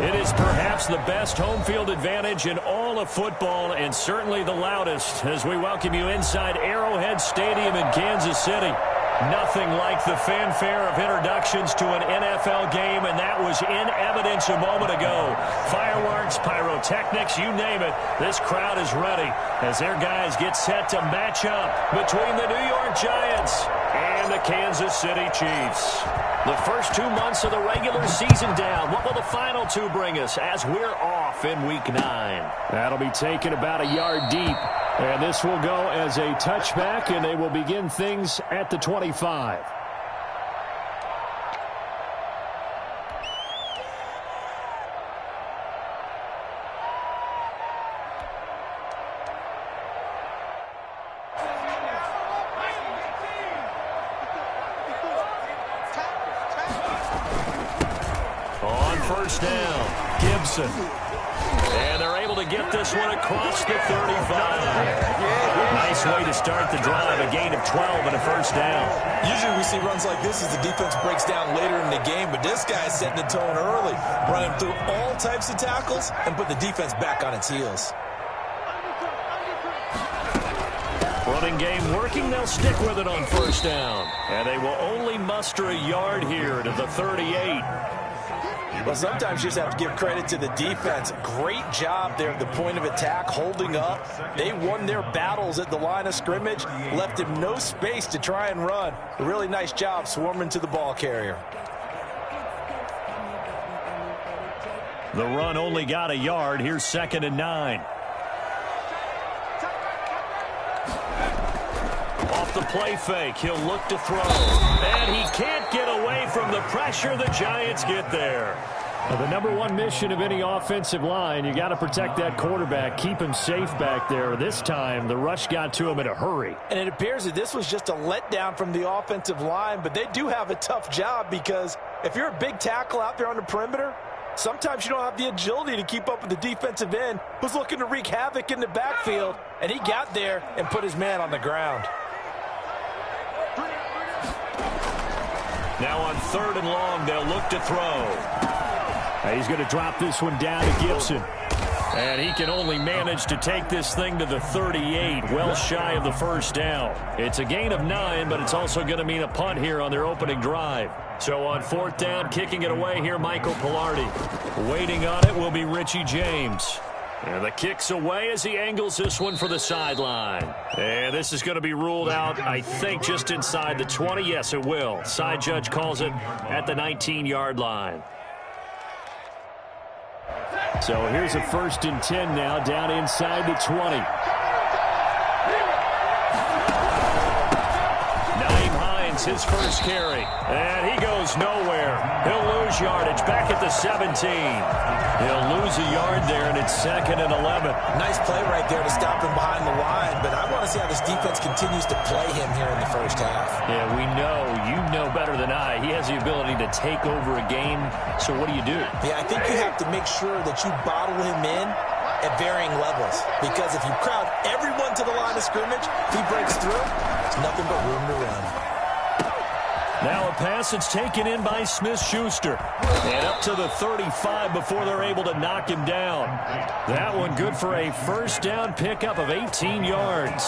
It is perhaps the best home field advantage in all of football and certainly the loudest as we welcome you inside Arrowhead Stadium in Kansas City. Nothing like the fanfare of introductions to an NFL game, and that was in evidence a moment ago. Fireworks, pyrotechnics, you name it. This crowd is ready as their guys get set to match up between the New York Giants and the Kansas City Chiefs. The first 2 months of the regular season down. What will the final two bring us as we're off in Week 9? That'll be taken about a yard deep. And this will go as a touchback, and they will begin things at the 25. On first down, Gibson. And they're able to get this one across the 35. Nice way to start the drive, a gain of 12 and a first down. Usually we see runs like this as the defense breaks down later in the game, but this guy's setting the tone early, running through all types of tackles and put the defense back on its heels. Running game working, they'll stick with it on first down. And they will only muster a yard here to the 38. Well, sometimes you just have to give credit to the defense. Great job there at the point of attack, holding up. They won their battles at the line of scrimmage, left him no space to try and run. A really nice job swarming to the ball carrier. The run only got a yard. Here's 2nd and 9. Off the play fake, he'll look to throw. And he can't get away from the pressure. The Giants get there. Well, the number one mission of any offensive line, you got to protect that quarterback, keep him safe back there. This time, the rush got to him in a hurry. And it appears that this was just a letdown from the offensive line, but they do have a tough job because if you're a big tackle out there on the perimeter, sometimes you don't have the agility to keep up with the defensive end who's looking to wreak havoc in the backfield, and he got there and put his man on the ground. Now on 3rd and long, they'll look to throw. He's going to drop this one down to Gibson. And he can only manage to take this thing to the 38, well shy of the first down. It's a gain of 9, but it's also going to mean a punt here on their opening drive. So on 4th down, kicking it away here, Michael Pilardi. Waiting on it will be Richie James. And the kick's away as he angles this one for the sideline. And this is going to be ruled out, I think, just inside the 20. Yes, it will. Side judge calls it at the 19-yard line. So here's a 1st and 10 now, down inside the 20. Nyheim Hines, his first carry. And he goes nowhere. He'll lose yardage back at the 17. He'll lose a yard there, and it's 2nd and 11. Nice play right there to stop him behind the line, but I want to see how this defense continues to play him here in the first half. Yeah, we know. You know better than I. He has the ability to take over a game, so what do you do? Yeah, I think you have to make sure that you bottle him in at varying levels, because if you crowd everyone to the line of scrimmage, if he breaks through, there's nothing but room to run. Now a pass that's taken in by Smith-Schuster. And up to the 35 before they're able to knock him down. That one good for a first down pickup of 18 yards.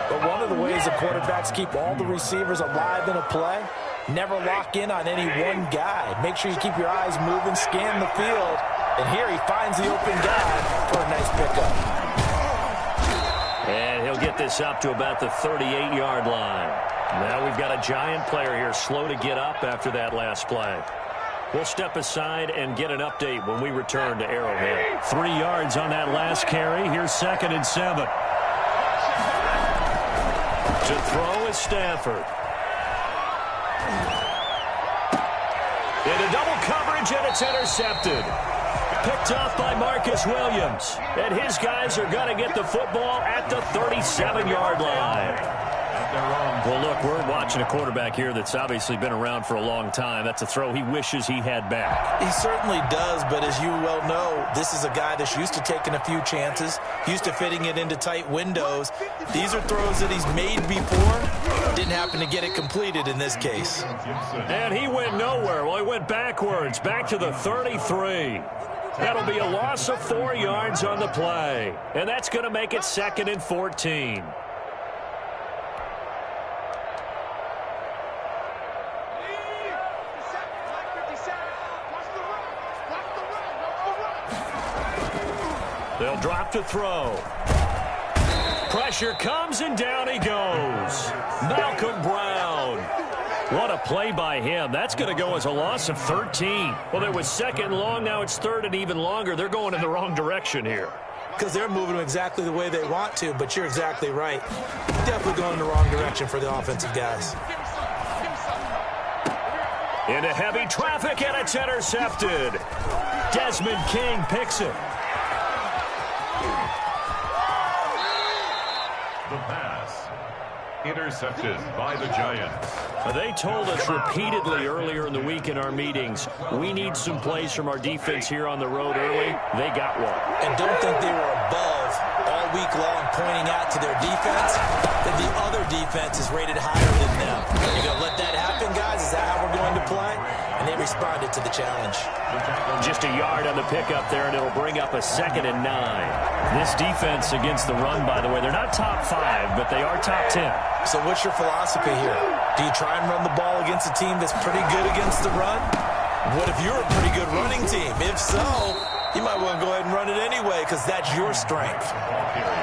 But one of the ways the quarterbacks keep all the receivers alive in a play, never lock in on any one guy. Make sure you keep your eyes moving, scan the field. And here he finds the open guy for a nice pickup. And he'll get this up to about the 38-yard line. Now we've got a Giant player here slow to get up after that last play. We'll step aside and get an update when we return to Arrowhead. 3 yards on that last carry. Here's 2nd and 7. To throw is Stafford. Into double coverage, and it's intercepted. Picked off by Marcus Williams. And his guys are going to get the football at the 37-yard line. Well, look, we're watching a quarterback here that's obviously been around for a long time. That's a throw he wishes he had back. He certainly does, but as you well know, this is a guy that's used to taking a few chances, used to fitting it into tight windows. These are throws that he's made before. Didn't happen to get it completed in this case. And he went nowhere. Well, he went backwards, back to the 33. That'll be a loss of 4 yards on the play. And that's going to make it 2nd and 14. They'll drop to throw. Pressure comes, and down he goes. Malcolm Brown. What a play by him. That's going to go as a loss of 13. Well, it was 2nd and long. Now it's 3rd and even longer. They're going in the wrong direction here. Because they're moving exactly the way they want to, but you're exactly right. Definitely going in the wrong direction for the offensive guys. Into heavy traffic, and it's intercepted. Desmond King picks it. The pass. Intercepted by the Giants. They told us repeatedly earlier in the week in our meetings, we need some plays from our defense here on the road early. They got one. And don't think they were above all week long pointing out to their defense that the other defense is rated higher than them. You're going to let that happen, guys? Is that how we're going to play? And they responded to the challenge. Just a yard on the pickup there, and it'll bring up a 2nd and 9. This defense against the run, by the way, they're not top 5, but they are top 10. So what's your philosophy here? Do you try and run the ball against a team that's pretty good against the run? What if you're a pretty good running team? If so, you might want to go ahead and run it anyway because that's your strength.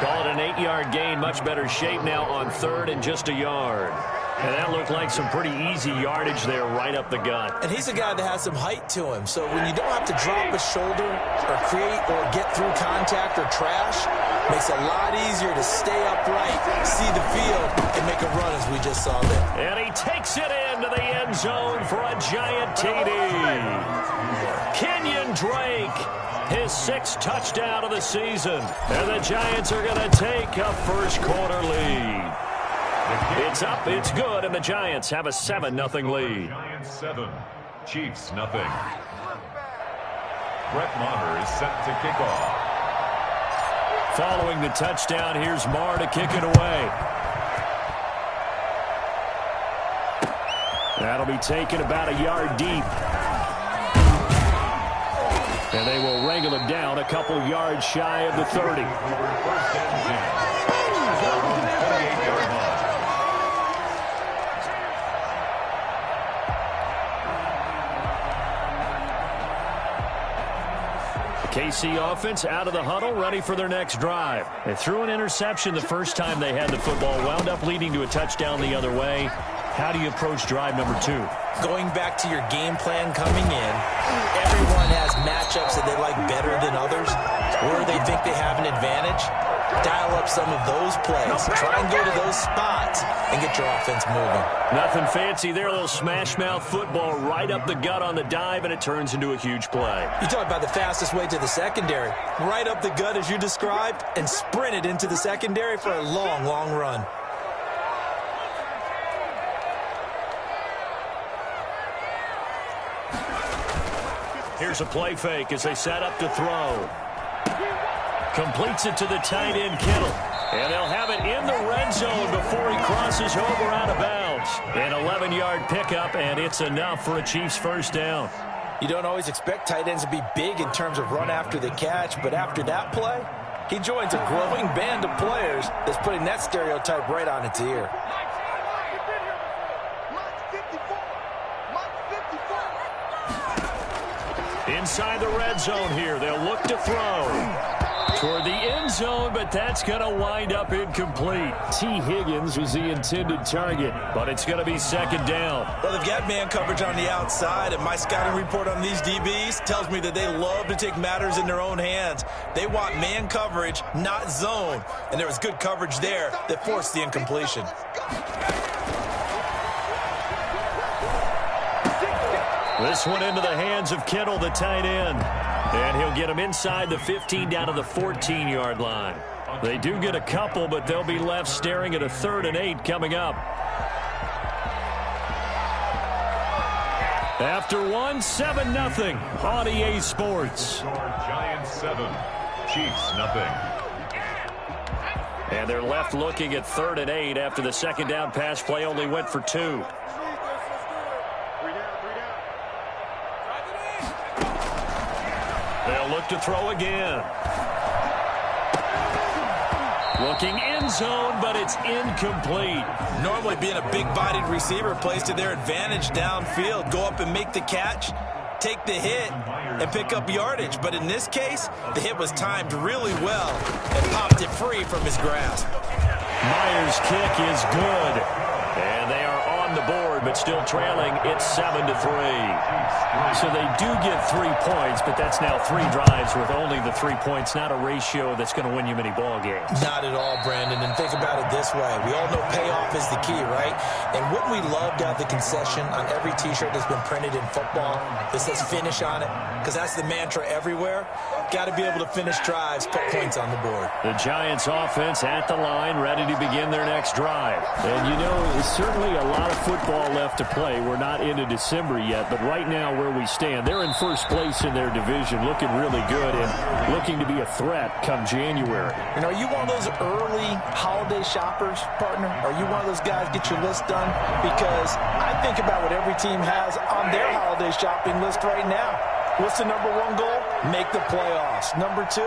Call it an 8-yard gain. Much better shape now on 3rd and just a yard. And that looked like some pretty easy yardage there right up the gut. And he's a guy that has some height to him. So when you don't have to drop a shoulder or create or get through contact or trash, makes it a lot easier to stay upright, see the field, and make a run as we just saw there. And he takes it into the end zone for a giant TD. Kenyon Drake, his 6th touchdown of the season. And the Giants are going to take a first-quarter lead. It's up, it's good, and the Giants have a 7-0 lead. Giants 7, Chiefs nothing. Brett Maher is set to kick off. Following the touchdown, here's Maher to kick it away. That'll be taken about a yard deep. And they will wrangle him down a couple yards shy of the 30. KC offense out of the huddle, ready for their next drive. They threw an interception the first time they had the football, wound up leading to a touchdown the other way. How do you approach drive number 2? Going back to your game plan coming in, everyone has matchups that they like better than others, where they think they have an advantage. Dial up some of those plays. Try and go to those spots and get your offense moving. Nothing fancy there. A little smash-mouth football right up the gut on the dive, and it turns into a huge play. You talk about the fastest way to the secondary. Right up the gut as you described and sprint it into the secondary for a long, long run. Here's a play fake as they set up to throw. Completes it to the tight end, Kittle. And they'll have it in the red zone before he crosses over out of bounds. An 11-yard pickup, and it's enough for a Chiefs first down. You don't always expect tight ends to be big in terms of run after the catch, but after that play, he joins a growing band of players that's putting that stereotype right on its ear. Inside the red zone here, they'll look to throw. Toward the end zone, but that's going to wind up incomplete. T. Higgins was the intended target, but it's going to be 2nd down. Well, they've got man coverage on the outside, and my scouting report on these DBs tells me that they love to take matters in their own hands. They want man coverage, not zone, and there was good coverage there that forced the incompletion. This one into the hands of Kittle, the tight end. And he'll get him inside the 15 down to the 14-yard line. They do get a couple, but they'll be left staring at a 3rd and 8 coming up. After 7-0 on EA Sports. Giants 7, Chiefs nothing. And they're left looking at 3rd and 8 after the second down pass play only went for 2. They'll look to throw again. Looking end zone, but it's incomplete. Normally being a big-bodied receiver plays to their advantage downfield. Go up and make the catch, take the hit, and pick up yardage. But in this case, the hit was timed really well and popped it free from his grasp. Myers' kick is good. And they are on the board, but still trailing. It's 7-3. So they do get 3 points, but that's now 3 drives with only the 3 points, not a ratio that's going to win you many ball games. Not at all, Brandon. And think about it this way. We all know payoff is the key, right? And wouldn't we love to have the concession on every T-shirt that's been printed in football that says finish on it? Because that's the mantra everywhere. Got to be able to finish drives, put points on the board. The Giants offense at the line, ready to begin their next drive. And you know, there's certainly a lot of football left to play. We're not into December yet, but right now where we stand, they're in first place in their division, looking really good and looking to be a threat come January. You know, are you one of those early holiday shoppers, partner? Are you one of those guys get your list done? Because I think about what every team has on their holiday shopping list right now. What's the number 1 goal? Make the playoffs. Number 2,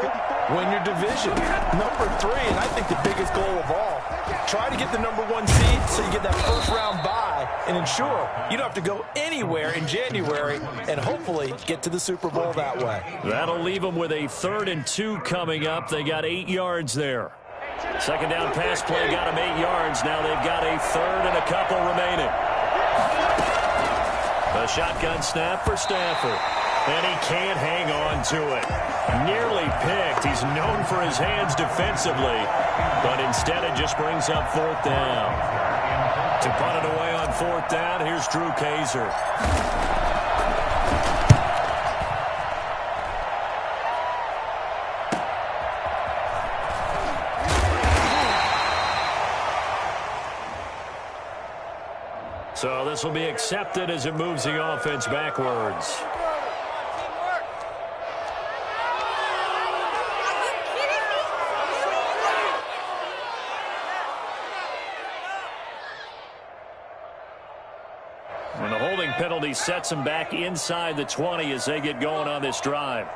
win your division. Number 3, and I think the biggest goal of all, try to get the number 1 seed so you get that first-round bye and ensure you don't have to go anywhere in January and hopefully get to the Super Bowl that way. That'll leave them with a 3rd and 2 coming up. They got 8 yards there. Second down pass play got them 8 yards. Now they've got a 3rd and a couple remaining. A shotgun snap for Stafford. And he can't hang on to it. Nearly picked. He's known for his hands defensively. But instead it just brings up 4th down. To punt it away on 4th down, here's Drew Kaiser. So this will be accepted as it moves the offense backwards. And the holding penalty sets them back inside the 20 as they get going on this drive.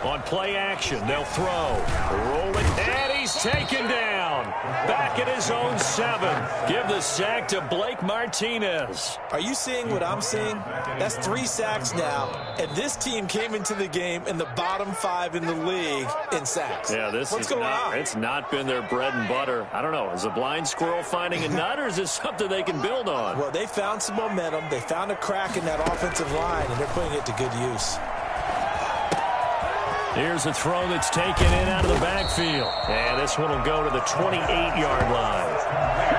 On play action, they'll throw. Rolling, and he's taken down. Back at his own 7. Give the sack to Blake Martinez. Are you seeing what I'm seeing? That's 3 sacks now, and this team came into the game in the bottom 5 in the league in sacks. Yeah, what's going on? It's not been their bread and butter. I don't know. Is a blind squirrel finding a nut, or is this something they can build on? Well, they found some momentum. They found a crack in that offensive line, and they're putting it to good use. Here's a throw that's taken in out of the backfield. And this one will go to the 28-yard line.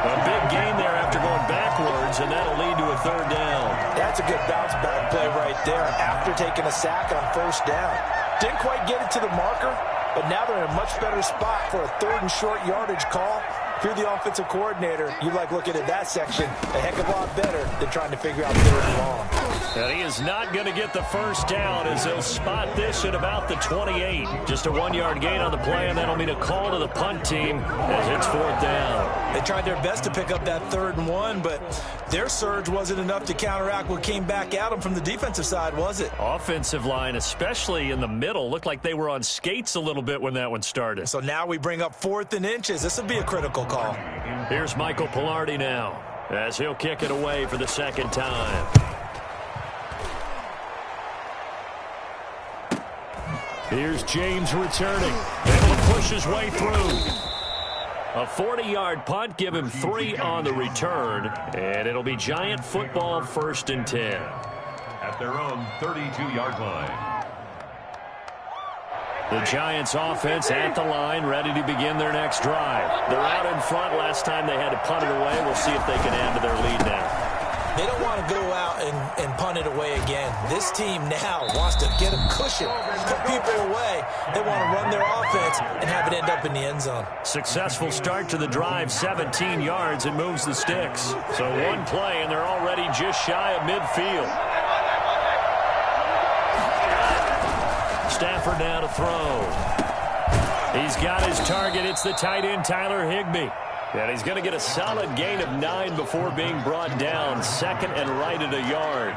A big gain there after going backwards, and that'll lead to a 3rd down. That's a good bounce-back play right there after taking a sack on 1st down. Didn't quite get it to the marker, but now they're in a much better spot for a 3rd and short yardage call. If you're the offensive coordinator, you like looking at that section a heck of a lot better than trying to figure out 3rd and long. And he is not going to get the 1st down as they'll spot this at about the 28. Just a 1-yard gain on the play, and that'll mean a call to the punt team as it's 4th down. They tried their best to pick up that 3rd and 1, but their surge wasn't enough to counteract what came back at them from the defensive side, was it? Offensive line, especially in the middle, looked like they were on skates a little bit when that one started. So now we bring up 4th and inches. This will be a critical call. Here's Michael Pilardi now as he'll kick it away for the 2nd time. Here's James returning, able to push his way through. A 40-yard punt, give him 3 on the return, and it'll be Giant football 1st and 10. At their own 32-yard line. The Giants offense at the line, ready to begin their next drive. They're out in front. Last time they had to punt it away. We'll see if they can add to their lead now. They don't want to go out and punt it away again. This team now wants to get a cushion, put people away. They want to run their offense and have it end up in the end zone. Successful start to the drive, 17 yards, and moves the sticks. So one play, and they're already just shy of midfield. Stafford now to throw. He's got his target. It's the tight end, Tyler Higbee. And he's going to get a solid gain of 9 before being brought down. Second and right at a yard.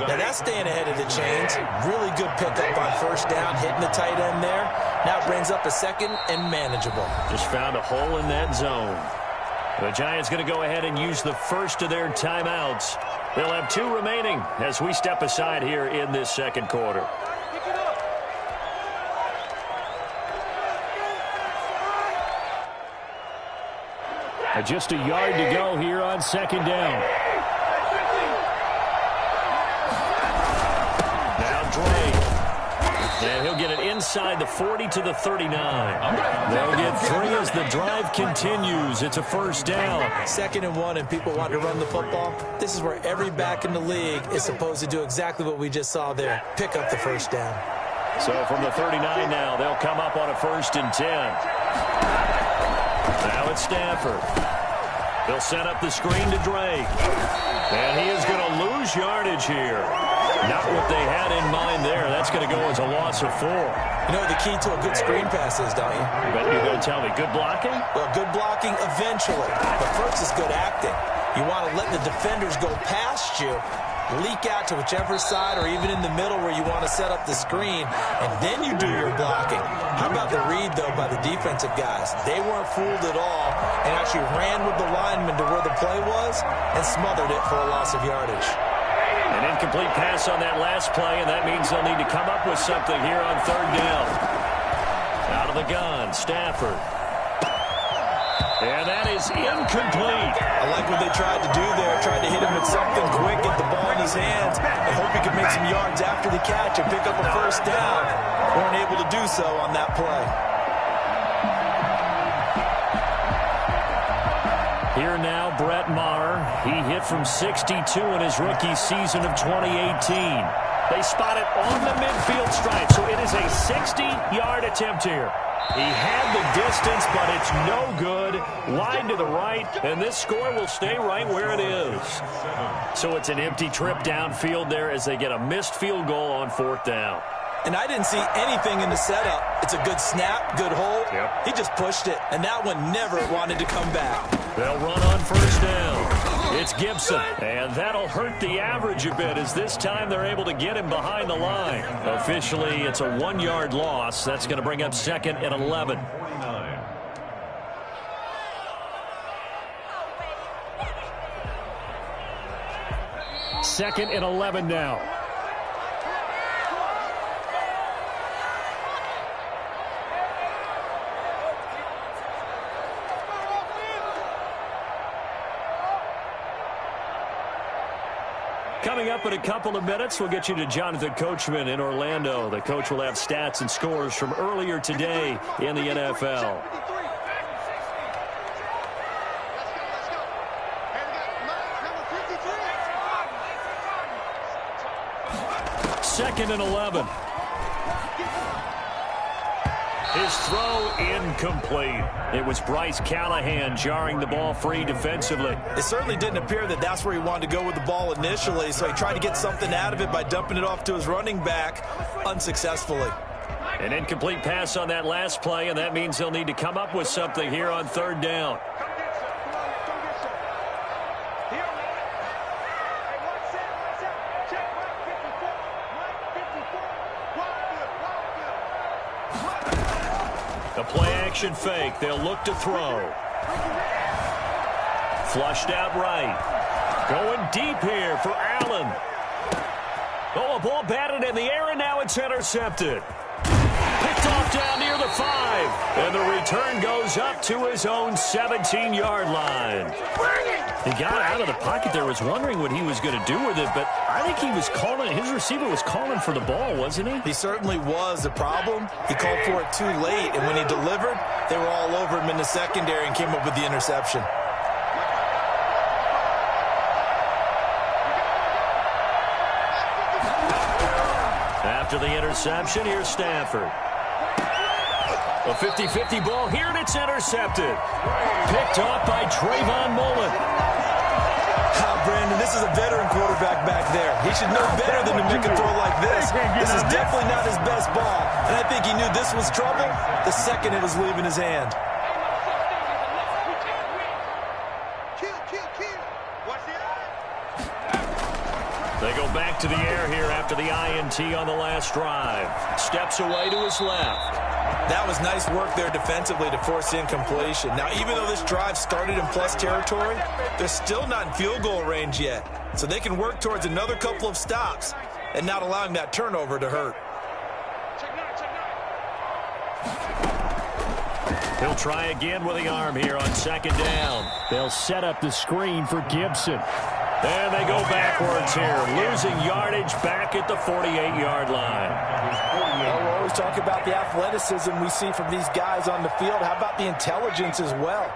Now that's staying ahead of the chains. Really good pickup on first down, hitting the tight end there. Now brings up a second and manageable. Just found a hole in that zone. The Giants going to go ahead and use the first of their timeouts. They'll have 2 remaining as we step aside here in this second quarter. Just a yard to go here on second down. Now Drake. And he'll get it inside the 40 to the 39. They'll get 3 as the drive continues. It's a first down. 2nd and 1 and people want to run the football. This is where every back in the league is supposed to do exactly what we just saw there. Pick up the first down. So from the 39 now, they'll come up on a 1st and 10. Now it's Stafford. They'll set up the screen to Drake. And he is going to lose yardage here. Not what they had in mind there. That's going to go as a loss of 4. You know what the key to a good screen pass is, don't you? But you're going to tell me, good blocking? Well, good blocking eventually. But first is good acting. You want to let the defenders go past you, leak out to whichever side or even in the middle where you want to set up the screen, and then you do your blocking. How about the read, though, by the defensive guys? They weren't fooled at all and actually ran with the lineman to where the play was and smothered it for a loss of yardage. An incomplete pass on that last play, and that means they'll need to come up with something here on 3rd down. Out of the gun, Stafford. And that is incomplete. I like what they tried to do there. Tried to hit him with something quick, get the ball in his hands, and hope he could make some yards after the catch and pick up a first down. Weren't able to do so on that play. Here now, Brett Maher. He hit from 62 in his rookie season of 2018. They spot it on the midfield stripe, so it is a 60-yard attempt here. He had the distance, but it's no good. Wide to the right, and this score will stay right where it is. So it's an empty trip downfield there as they get a missed field goal on 4th down. And I didn't see anything in the setup. It's a good snap, good hold. Yep. He just pushed it, and that one never wanted to come back. They'll run on first down. It's Gibson, and that'll hurt the average a bit as this time they're able to get him behind the line. Officially, it's a 1-yard loss. That's going to bring up 2nd and 11. Second and 11 now. Coming up in a couple of minutes, we'll get you to Jonathan Coachman in Orlando. The coach will have stats and scores from earlier today in the NFL. Second and 11. His throw incomplete. It was Bryce Callahan jarring the ball free defensively. It certainly didn't appear that that's where he wanted to go with the ball initially, so he tried to get something out of it by dumping it off to his running back unsuccessfully. An incomplete pass on that last play, and that means they'll need to come up with something here on 3rd down. The play-action fake. They'll look to throw. Flushed out right. Going deep here for Allen. Oh, a ball batted in the air, and now it's intercepted. Picked off down near the 5. And the return goes up to his own 17-yard line. He got out of the pocket there, was wondering what he was going to do with it, but I think he was calling, his receiver was calling for the ball, wasn't he? He certainly was. The problem, he called for it too late, and when he delivered, they were all over him in the secondary and came up with the interception. After the interception, here's Stafford. A 50-50 ball here, and it's intercepted. Picked off by Trayvon Mullen. Brandon, this is a veteran quarterback back there. He should know better than to make a throw like this. This is definitely not his best ball, and I think he knew this was trouble the second it was leaving his hand. They go back to the air here after the INT on the last drive. Steps away to his left. That was nice work there defensively to force incompletion. Now, even though this drive started in plus territory, they're still not in field goal range yet. So they can work towards another couple of stops and not allowing that turnover to hurt. He'll try again with the arm here on second down. They'll set up the screen for Gibson. And they go backwards here, losing yardage back at the 48-yard line. Well, we're always talking about the athleticism we see from these guys on the field. How about the intelligence as well?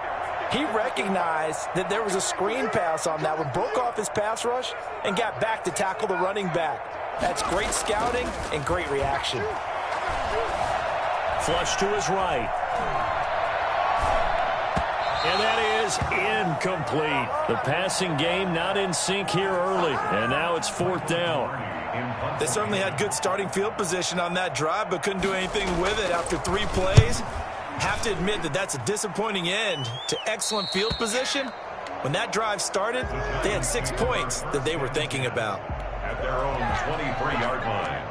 He recognized that there was a screen pass on that one, broke off his pass rush, and got back to tackle the running back. That's great scouting and great reaction. Flush to his right. And that is incomplete. The passing game not in sync here early. And now it's fourth down. They certainly had good starting field position on that drive, but couldn't do anything with it after 3 plays. Have to admit that that's a disappointing end to excellent field position. When that drive started, they had 6 points that they were thinking about. At their own 23-yard line.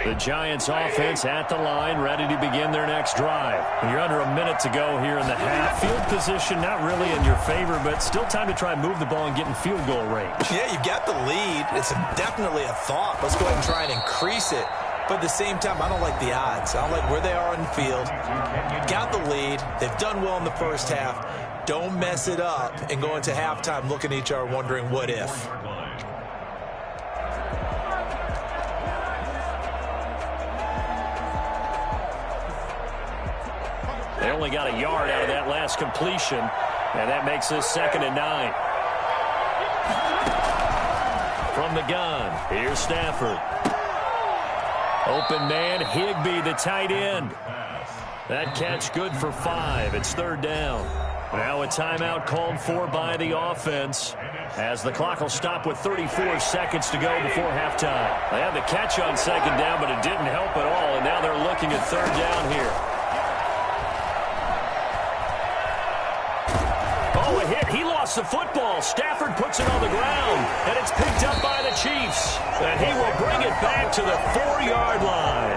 The Giants offense at the line, ready to begin their next drive. You're under a minute to go here in the half. Field position not really in your favor, but still time to try and move the ball and get in field goal range. Yeah, you've got the lead. It's definitely a thought. Let's go ahead and try and increase it. But at the same time, I don't like the odds. I don't like where they are on the field. Got the lead. They've done well in the first half. Don't mess it up and go into halftime looking at each other wondering what if. They only got a yard out of that last completion, and that makes this 2nd and 9. From the gun, here's Stafford. Open man, Higbee, the tight end. That catch good for 5. It's 3rd down. Now a timeout called for by the offense, as the clock will stop with 34 seconds to go before halftime. They had the catch on 2nd down, but it didn't help at all, and now they're looking at 3rd down here. A hit. He lost the football. Stafford puts it on the ground, and it's picked up by the Chiefs. And he will bring it back to the 4-yard line.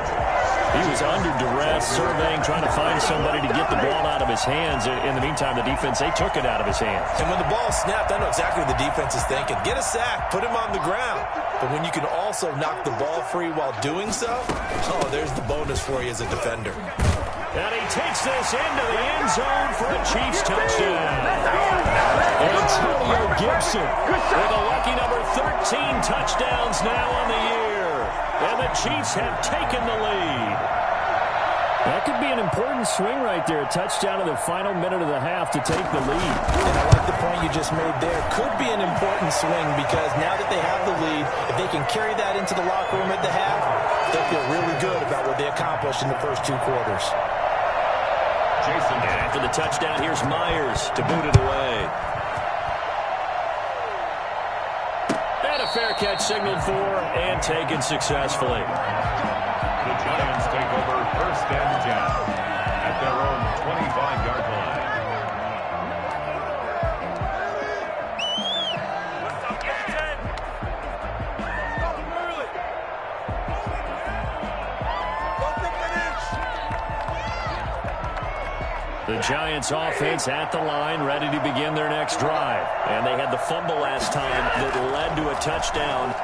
He was under duress, surveying, trying to find somebody to get the ball out of his hands. In the meantime, the defense, they took it out of his hands. And when the ball snapped, I know exactly what the defense is thinking. Get a sack, put him on the ground. But when you can also knock the ball free while doing so, oh, there's the bonus for you as a defender. And he takes this into the end zone for a Chiefs touchdown. Antonio Gibson with a lucky number 13 touchdowns now on the year. And the Chiefs have taken the lead. That could be an important swing right there. A touchdown in the final minute of the half to take the lead. And I like the point you just made there. Could be an important swing because now that they have the lead, if they can carry that into the locker room at the half, they'll feel really good about what they accomplished in the first 2 quarters. Jason. And after the touchdown, here's Myers to boot it away. And a fair catch signaled for and taken successfully. The Giants take over 1st and 10 at their own 25-yard line. The Giants offense at the line, ready to begin their next drive. And they had the fumble last time that led to a touchdown.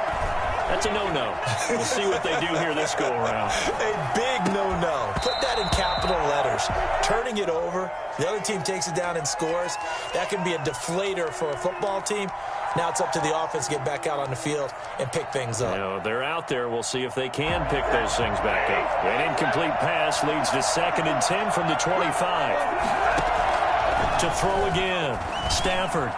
That's a no-no. We'll see what they do here this go-around. A big no-no. Put that in capital letters. Turning it over, the other team takes it down and scores. That can be a deflator for a football team. Now it's up to the offense to get back out on the field and pick things up. You know, they're out there. We'll see if they can pick those things back up. An incomplete pass leads to 2nd and 10 from the 25. To throw again, Stafford.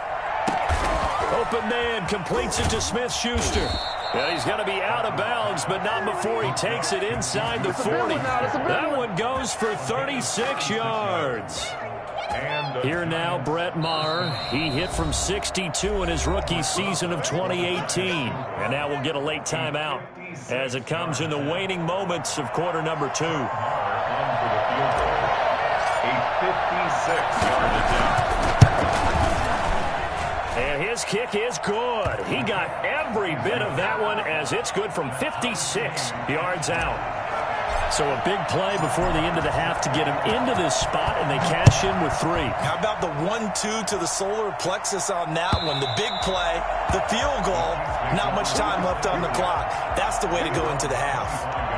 Open man completes it to Smith-Schuster. Well, he's going to be out of bounds, but not before he takes it inside the 40. That one goes for 36 yards. Here now, Brett Maher. He hit from 62 in his rookie season of 2018. And now we'll get a late timeout as it comes in the waning moments of quarter number 2. A 56-yard attempt. And his kick is good. He got every bit of that one as it's good from 56 yards out. So a big play before the end of the half to get him into this spot, and they cash in with 3. How about the 1-2 to the solar plexus on that one? The big play, the field goal, not much time left on the clock. That's the way to go into the half.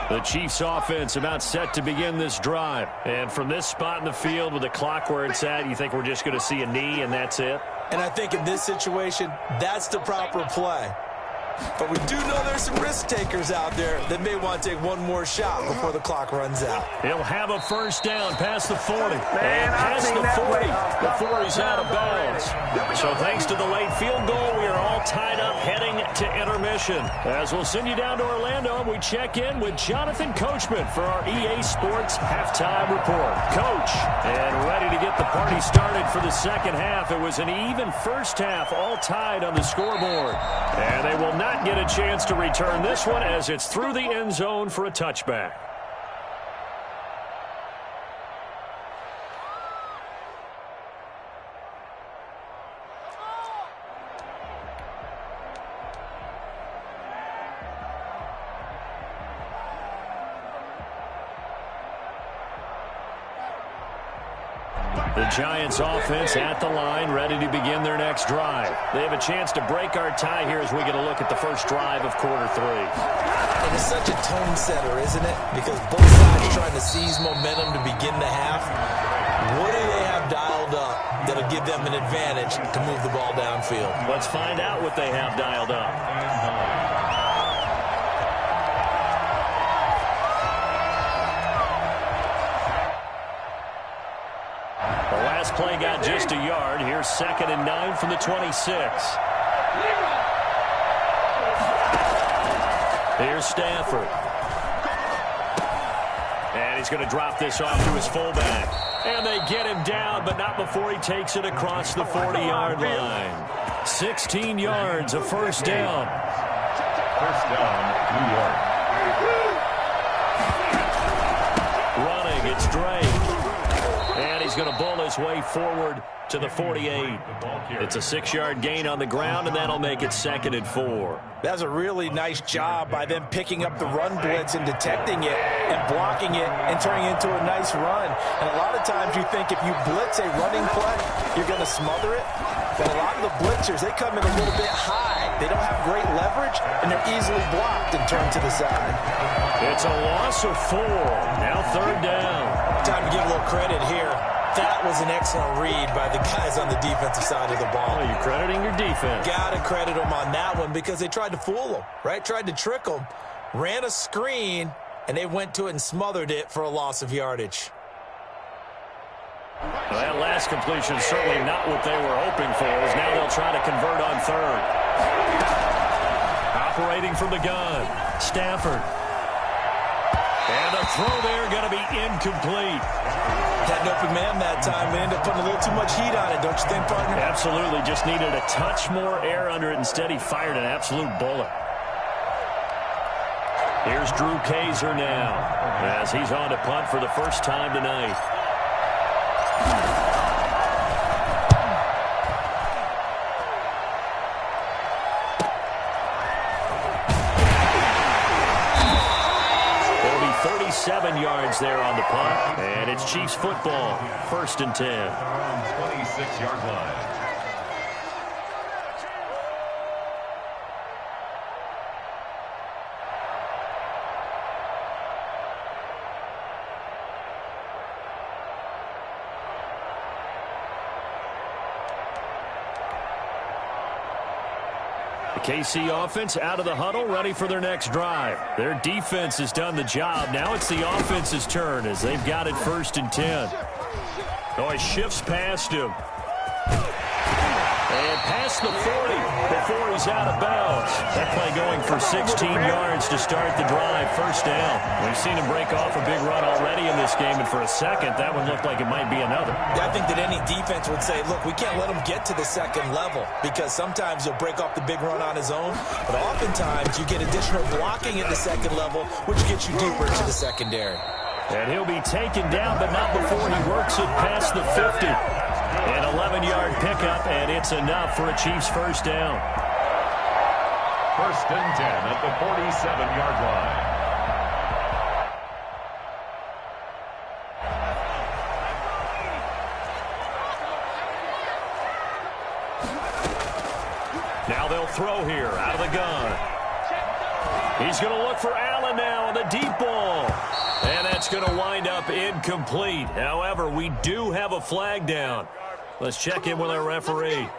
The Chiefs offense about set to begin this drive. And from this spot in the field with the clock where it's at, you think we're just going to see a knee and that's it? And I think in this situation, that's the proper play. But we do know there's some risk takers out there that may want to take one more shot before the clock runs out. He'll have a first down past the 40. And past the 40 before he's out of bounds. So thanks to the late field goal, we are all tied up heading to intermission. As we'll send you down to Orlando, we check in with Jonathan Coachman for our EA Sports Halftime Report. Coach, and ready to get the party started for the second half. It was an even first half, all tied on the scoreboard. And they will not get a chance to return this one as it's through the end zone for a touchback. The Giants offense at the line, ready to begin their next drive. They have a chance to break our tie here as we get a look at the first drive of quarter 3. And it's such a tone setter, isn't it? Because both sides trying to seize momentum to begin the half. What do they have dialed up that'll give them an advantage to move the ball downfield? Let's find out what they have dialed up. Play got just a yard. Here's 2nd and 9 from the 26. Here's Stafford. And he's going to drop this off to his fullback. And they get him down, but not before he takes it across the 40-yard line. 16 yards, a first down. First down, New York. Running, it's Drake. And he's going to bull his way forward to the 48. It's a 6-yard gain on the ground, and that'll make it 2nd and 4. That's a really nice job by them picking up the run blitz and detecting it and blocking it and turning it into a nice run. And a lot of times you think if you blitz a running play, you're going to smother it. But a lot of the blitzers, they come in a little bit high. They don't have great leverage, and they're easily blocked and turned to the side. It's a loss of 4. Now 3rd down. Time to give a little credit here. That was an excellent read by the guys on the defensive side of the ball. Oh, you're crediting your defense. Got to credit them on that one because they tried to fool them, right? Tried to trick them. Ran a screen, and they went to it and smothered it for a loss of yardage. Well, that last completion is certainly not what they were hoping for, as now they'll try to convert on 3rd. Operating from the gun, Stafford. And the throw there going to be incomplete. Had an open man that time. They ended up putting a little too much heat on it, don't you think, partner? Absolutely. Just needed a touch more air under it. Instead, he fired an absolute bullet. Here's Drew Kaiser now as he's on to punt for the first time tonight. There'll be 37 yards there on the punt, and it's Chiefs football, 1st and 10. 26-yard line. The KC offense out of the huddle, ready for their next drive. Their defense has done the job. Now it's the offense's turn as they've got it 1st and 10. Oh, he shifts past him. And past the 40 before he's out of bounds. That play going for 16 yards to start the drive. 1st down. We've seen him break off a big run already in this game, and for a second, that one looked like it might be another. Yeah, I think that any defense would say, look, we can't let him get to the second level because sometimes he'll break off the big run on his own, but oftentimes you get additional blocking at the second level, which gets you deeper into the secondary. And he'll be taken down, but not before he works it past the 50. An 11-yard pickup, and it's enough for a Chiefs 1st down. 1st and 10 at the 47-yard line. Now they'll throw here out of the gun. He's going to look for Allen now on the deep ball. And that's going to wind up incomplete. However, we do have a flag down. Let's check in with our referee.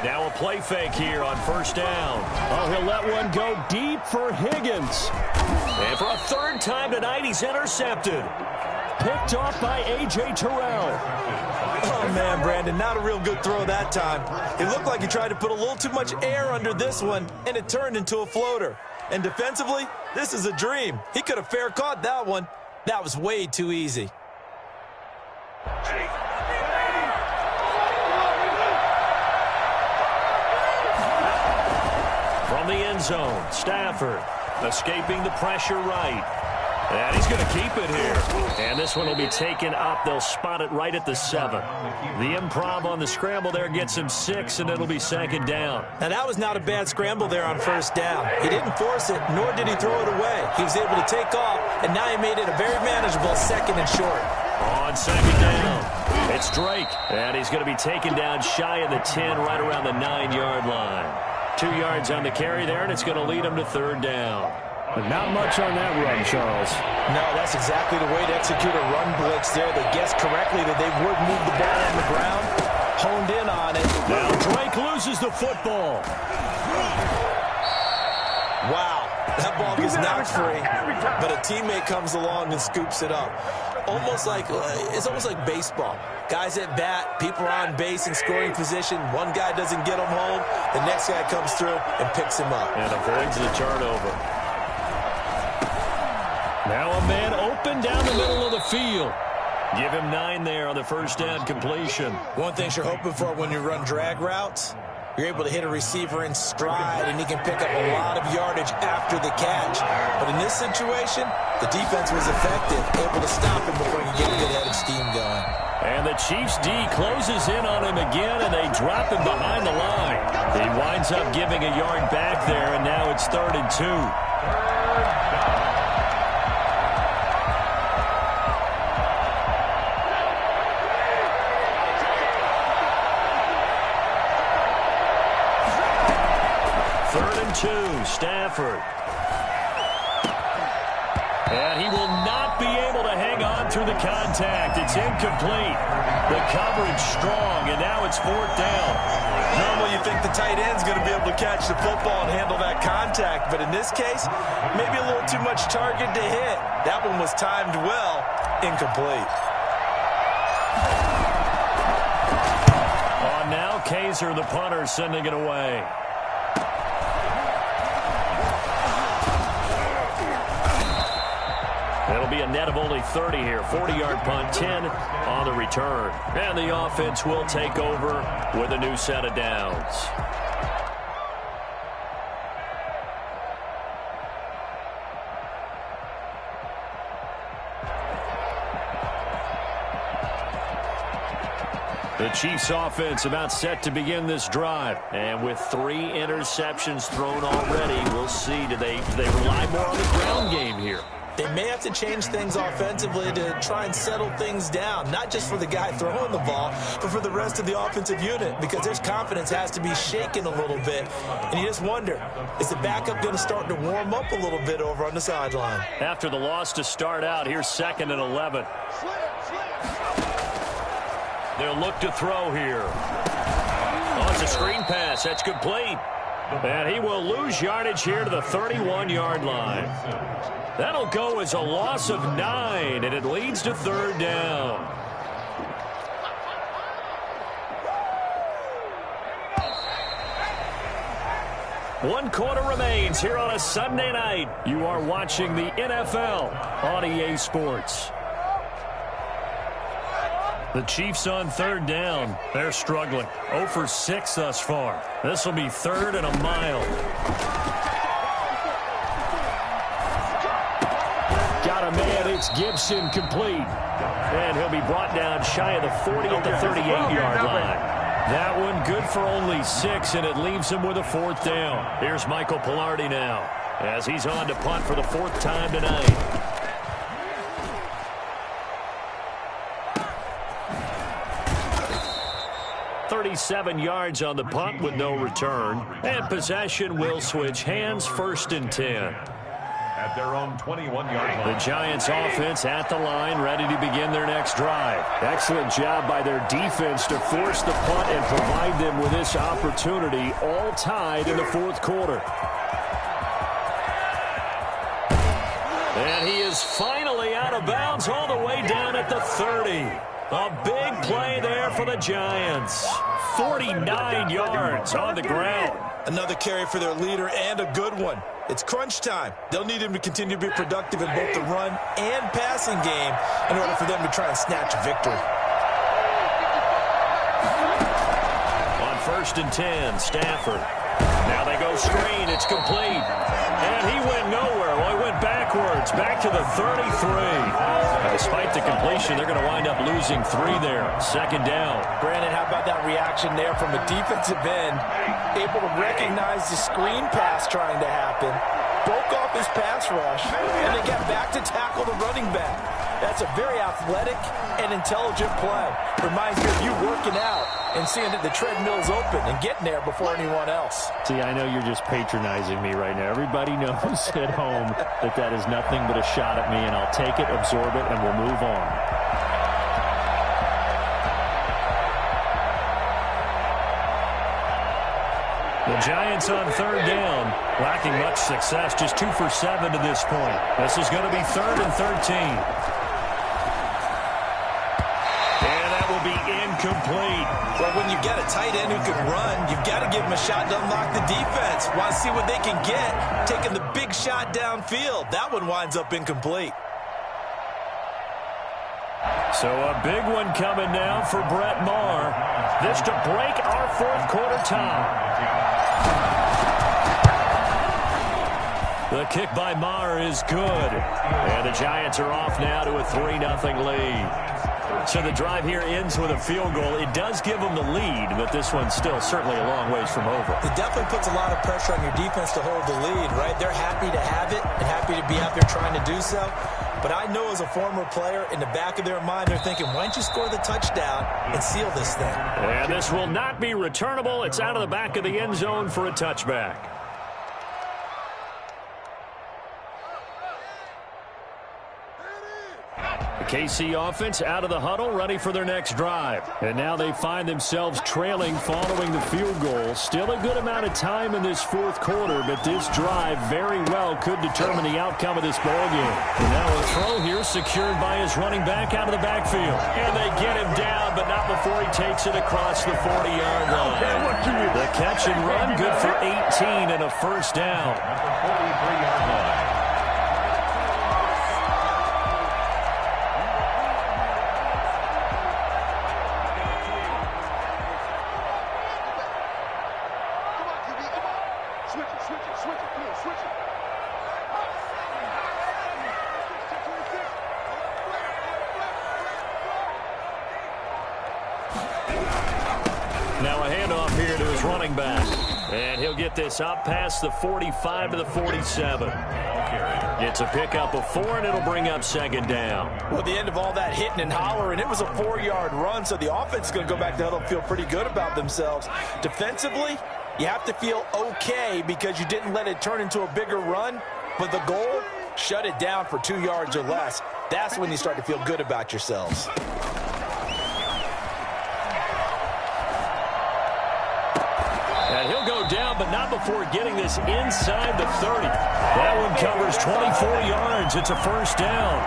Now a play fake here on 1st down. Oh, he'll let one go deep for Higgins. And for a 3rd time tonight, he's intercepted. Picked off by A.J. Terrell. Oh, man, Brandon, not a real good throw that time. It looked like he tried to put a little too much air under this one, and it turned into a floater. And defensively, this is a dream. He could have fair caught that one. That was way too easy. From the end zone, Stafford escaping the pressure right. And he's going to keep it here. And this one will be taken up. They'll spot it right at the 7. The improv on the scramble there gets him 6, and it'll be 2nd down. Now, that was not a bad scramble there on 1st down. He didn't force it, nor did he throw it away. He was able to take off, and now he made it a very manageable 2nd and short. On 2nd down, it's Drake. And he's going to be taken down shy of the 10, right around the 9-yard line. 2 yards on the carry there, and it's going to lead him to 3rd down. But not much on that run, Charles. No, that's exactly the way to execute a run blitz there. They guessed correctly that they would move the ball on the ground, honed in on it. Now Drake loses the football. Wow, that ball gets knocked free, but a teammate comes along and scoops it up. It's almost like baseball. Guys at bat, people are on base in scoring position. One guy doesn't get him home, the next guy comes through and picks him up. And avoids the turnover. Now a man open down the middle of the field. Give him 9 there on the 1st down completion. One thing you're hoping for when you run drag routes, you're able to hit a receiver in stride, and he can pick up a lot of yardage after the catch. But in this situation, the defense was effective, able to stop him before he could get a good head of steam going. And the Chiefs D closes in on him again, and they drop him behind the line. He winds up giving a yard back there, and now it's 3rd and 2. Stafford. And he will not be able to hang on through the contact. It's incomplete. The coverage strong, and now it's 4th down. Normally you think the tight end's going to be able to catch the football and handle that contact, but in this case, maybe a little too much target to hit. That one was timed well, incomplete. Now Kaiser, the punter, sending it away. It'll be a net of only 30 here. 40-yard punt, 10 on the return. And the offense will take over with a new set of downs. The Chiefs offense about set to begin this drive. And with 3 interceptions thrown already, we'll see. Do they rely more on the ground game here? They may have to change things offensively to try and settle things down, not just for the guy throwing the ball, but for the rest of the offensive unit, because their confidence has to be shaken a little bit. And you just wonder, is the backup going to start to warm up a little bit over on the sideline? After the loss to start out, here's 2nd and 11. They'll look to throw here. Oh, it's a screen pass. That's complete. And he will lose yardage here to the 31-yard line. That'll go as a loss of 9, and it leads to third down. One quarter remains here on a Sunday night. You are watching the NFL on EA Sports. The Chiefs on third down. They're struggling. 0 for 6 thus far. This will be third and a mile. Got a man. It's Gibson complete. And he'll be brought down shy of the 40 at the 38-yard line. That one good for only 6, and it leaves him with a fourth down. Here's Michael Palardy now as he's on to punt for the 4th time tonight. 37 yards on the punt with no return. And possession will switch hands, 1st and 10. At their own 21-yard line. The Giants offense at the line, ready to begin their next drive. Excellent job by their defense to force the punt and provide them with this opportunity, all tied in the 4th quarter. And he is finally out of bounds all the way down at the 30. A big play there for the Giants. 49 yards on the ground. Another carry for their leader and a good one. It's crunch time. They'll need him to continue to be productive in both the run and passing game in order for them to try and snatch a victory. On 1st and 10, Stafford. Now they go screen. It's complete. And he went nowhere. Well, he went backwards, back to the 33. Despite the completion, they're going to wind up losing 3 there. 2nd down. Brandon, how about that reaction there from a defensive end? Able to recognize the screen pass trying to happen, broke off his pass rush, and then got back to tackle the running back. That's a very athletic and intelligent play. Reminds me of you working out and seeing that the treadmill's open and getting there before anyone else. See, I know you're just patronizing me right now. Everybody knows at home that that is nothing but a shot at me, and I'll take it, absorb it, and we'll move on. The Giants on 3rd down, lacking much success, just 2 for 7 to this point. This is going to be 3rd and 13. Be incomplete. Well, when you get a tight end who can run, you've got to give him a shot to unlock the defense. Want to see what they can get, taking the big shot downfield. That one winds up incomplete. So a big one coming now for Brett Maher. This to break our 4th quarter tie. The kick by Maher is good. And the Giants are off now to a 3-0 lead. So the drive here ends with a field goal. It does give them the lead, but this one's still certainly a long ways from over. It definitely puts a lot of pressure on your defense to hold the lead, right? They're happy to have it and happy to be out there trying to do so. But I know as a former player, in the back of their mind, they're thinking, why don't you score the touchdown and seal this thing? And this will not be returnable. It's out of the back of the end zone for a touchback. KC offense out of the huddle, ready for their next drive. And now they find themselves trailing following the field goal. Still a good amount of time in this 4th quarter, but this drive very well could determine the outcome of this ballgame. And now a throw here secured by his running back out of the backfield. And they get him down, but not before he takes it across the 40-yard line. The catch and run, good for 18 and a 1st down. 43-yard line. Now a handoff here to his running back. And he'll get this up past the 45 to the 47. It's a pickup of 4, and it'll bring up 2nd down. Well, the end of all that hitting and hollering, it was a 4-yard run, so the offense is going to go back to huddle and feel pretty good about themselves. Defensively, you have to feel okay because you didn't let it turn into a bigger run, but the goal, shut it down for 2 yards or less. That's when you start to feel good about yourselves. And he'll go down, but not before getting this inside the 30. That one covers 24 yards. It's a first down.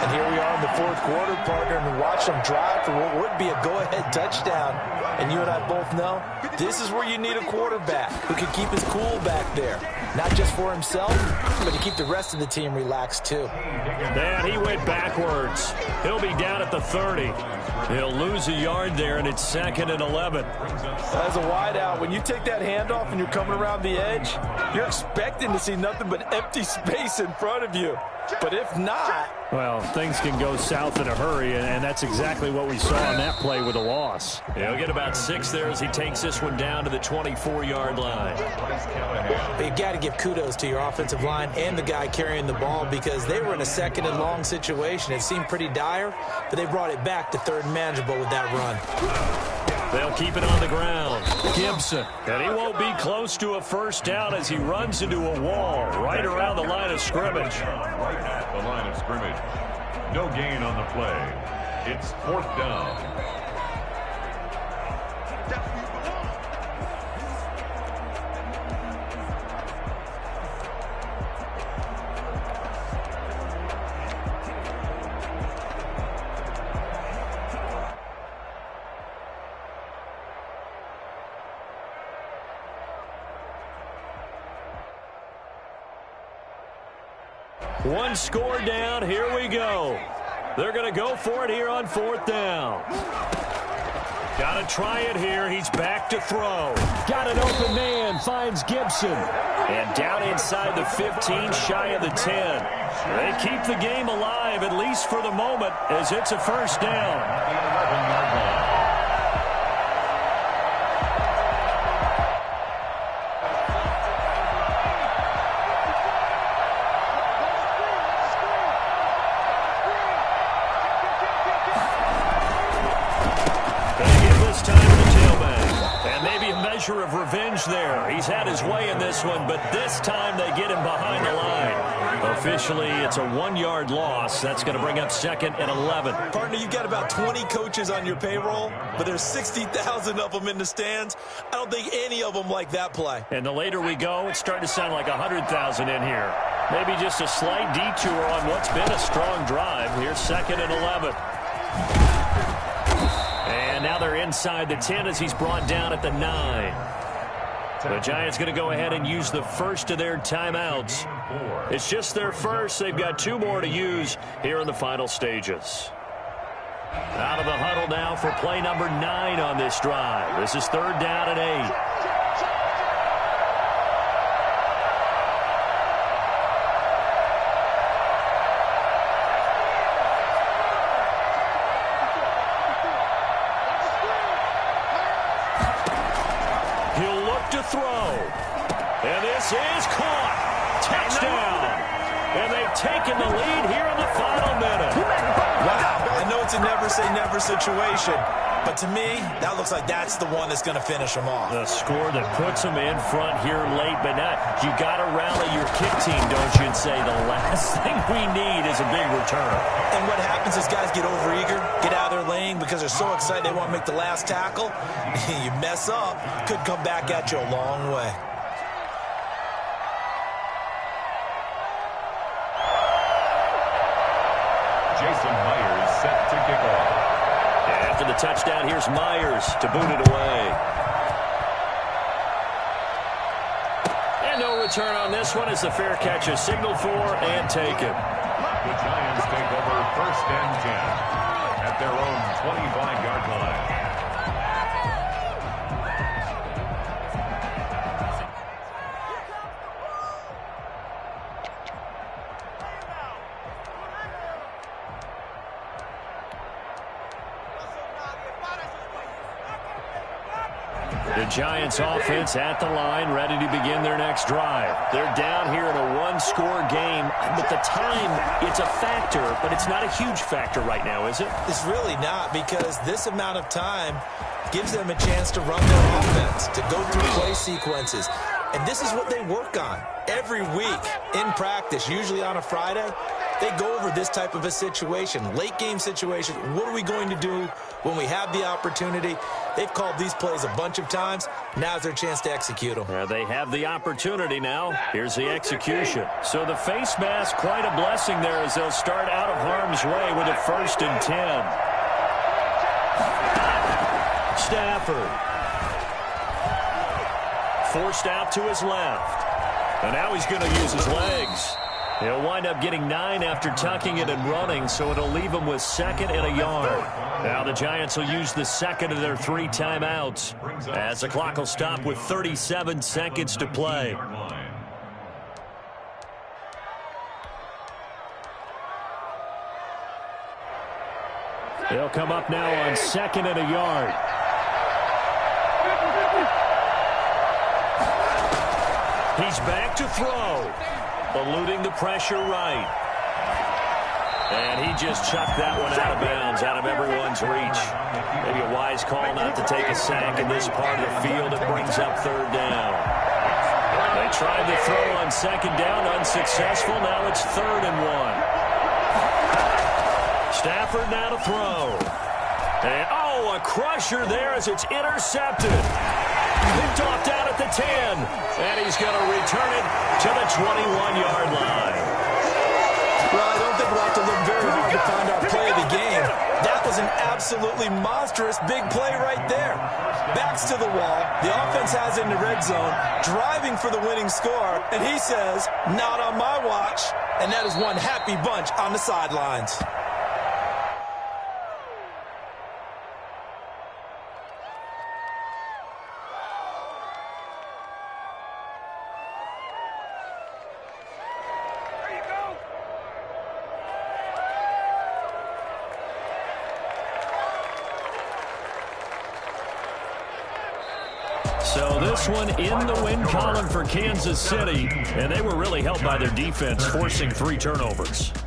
And here we are in the fourth quarter, partner, and watch them drive for what would be a go-ahead touchdown. And you and I both know this is where you need a quarterback who can keep his cool back there. Not just for himself, but to keep the rest of the team relaxed too. And he went backwards. He'll be down at the 30. He'll lose a yard there, and it's 2nd and 11. As a wideout, when you take that handoff and you're coming around the edge, you're expecting to see nothing but empty space in front of you. But if not... Well, things can go south in a hurry, and that's exactly what we saw on that play with a loss. He'll get about 6 there as he takes this one down to the 24-yard line. You got to give kudos to your offensive line and the guy carrying the ball because they were in a 2nd and long situation. It seemed pretty dire, but they brought it back to 3rd and manageable with that run. They'll keep it on the ground. Gibson. And he won't be close to a first down as he runs into a wall right around the line of scrimmage. Right at the line of scrimmage. No gain on the play. It's 4th down. One score down. Here we go. They're going to go for it here on 4th down. Got to try it here. He's back to throw. Got an open man. Finds Gibson. And down inside the 15, shy of the 10. They keep the game alive, at least for the moment, as it's a first down. 11-yard line. Of revenge there. He's had his way in this one, but this time they get him behind the line. Officially, it's a 1-yard loss. That's going to bring up 2nd and 11. Partner, you've got about 20 coaches on your payroll, but there's 60,000 of them in the stands. I don't think any of them like that play. And the later we go, it's starting to sound like 100,000 in here. Maybe just a slight detour on what's been a strong drive. Here's 2nd and 11. And now they're inside the 10 as he's brought down at the 9. The Giants going to go ahead and use the first of their timeouts. It's just their first. They've got 2 more to use here in the final stages. Out of the huddle now for play number 9 on this drive. This is 3rd down and 8. And this is caught. Touchdown. And they've taken the lead here in the final minute. Wow. I know it's a never-say-never situation, but to me, that looks like that's the one that's going to finish them off. The score that puts them in front here late, but not. You got to rally your kick team, don't you, and say the last thing we need is a big return. And what happens is guys get overeager, get out of their lane because they're so excited they want to make the last tackle. You mess up, could come back at you a long way. Jason Myers set to kick off. After the touchdown, here's Myers to boot it away. And no return on this one as the fair catch is signaled for and taken. The Giants take over 1st and 10 at their own 25-yard line. The Giants offense at the line, ready to begin their next drive. They're down here in a 1-score game, but the time, it's a factor, but it's not a huge factor right now, is it? It's really not, because this amount of time gives them a chance to run their offense, to go through play sequences. And this is what they work on every week in practice, usually on a Friday. They go over this type of a situation, late game situation. What are we going to do when we have the opportunity? They've called these plays a bunch of times. Now's their chance to execute them. Yeah, they have the opportunity now. Here's the execution. So the face mask, quite a blessing there as they'll start out of harm's way with a 1st and 10. Stafford. Forced out to his left. And now he's going to use his legs. He'll wind up getting 9 after tucking it and running, so it'll leave him with 2nd and a yard. Now the Giants will use the 2nd of their 3 timeouts as the clock will stop with 37 seconds to play. They'll come up now on 2nd and a yard. He's back to throw. Eluding the pressure right. And he just chucked that one out of bounds, out of everyone's reach. Maybe a wise call not to take a sack in this part of the field. It brings up 3rd down. They tried to throw on 2nd down, unsuccessful. Now it's 3rd and 1. Stafford now to throw. And, a crusher there as it's intercepted. Picked off down at the 10. And he's going to return it to the 21-yard line. Well, I don't think we'll have to look very hard to find our play of the game. That was an absolutely monstrous big play right there. Backs to the wall. The offense has it in the red zone, driving for the winning score. And he says, not on my watch. And that is one happy bunch on the sidelines. So this one in the win column for Kansas City, and they were really helped by their defense, forcing 3 turnovers.